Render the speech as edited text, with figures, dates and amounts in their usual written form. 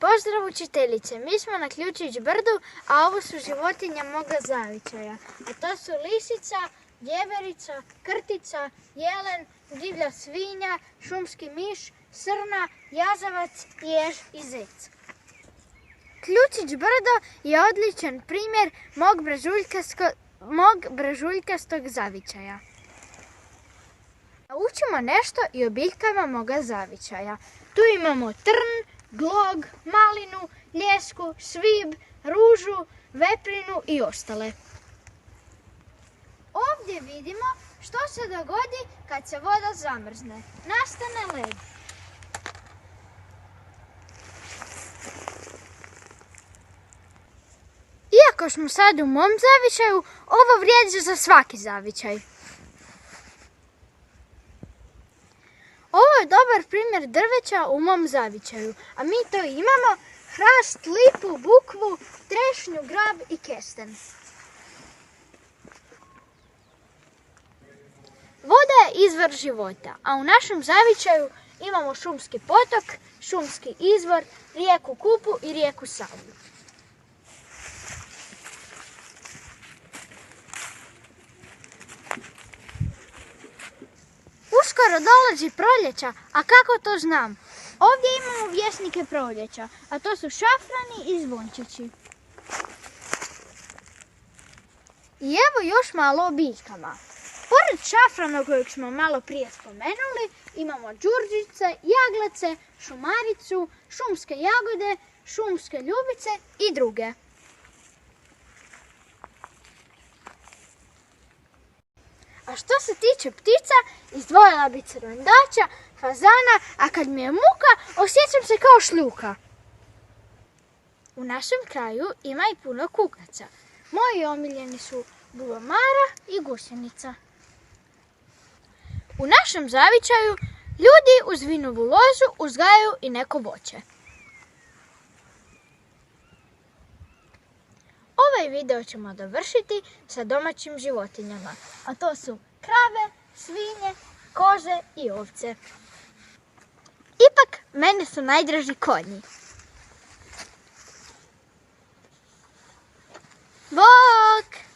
Pozdrav učiteljice, mi smo na Ključić brdu, a ovo su životinje moga zavičaja. A to su lisica, vjeverica, krtica, jelen, divlja svinja, šumski miš, srna, jazavac, jež i zec. Ključić brdo je odličan primjer mog brežuljkastog zavičaja. Naučimo nešto i o biljkama moga zavičaja. Tu imamo trn, glog, malinu, ljesku, svib, ružu, veprinu i ostale. Ovdje vidimo što se dogodi kad se voda zamrzne. Nastane led. Iako smo sad u mom zavičaju, ovo vrijedi za svaki zavičaj. Ovo je dobar primjer drveća u mom zavičaju, a mi to imamo hrast, lipu, bukvu, trešnju, grab i kesten. Voda je izvor života, a u našem zavičaju imamo šumski potok, šumski izvor, rijeku Kupu i rijeku Savu. Uskoro dolazi proljeća, a kako to znam? Ovdje imamo vjesnike proljeća, a to su šafrani i zvončići. I evo još malo o biljkama. Pored šafrana kojeg smo malo prije spomenuli, imamo đurđice, jaglece, šumaricu, šumske jagode, šumske ljubice i druge. A što se tiče ptica, izdvojila bi crvendača, fazana, a kad mi je muka, osjećam se kao šljuka. U našem kraju ima i puno kukaca. Moji omiljeni su bulomara i gusjenica. U našem zavičaju ljudi uz vinovu lozu uzgajaju i neko voće. Ovaj video ćemo dovršiti sa domaćim životinjama, a to su krave, svinje, koze i ovce. Ipak, mene su najdraži konji. Bok!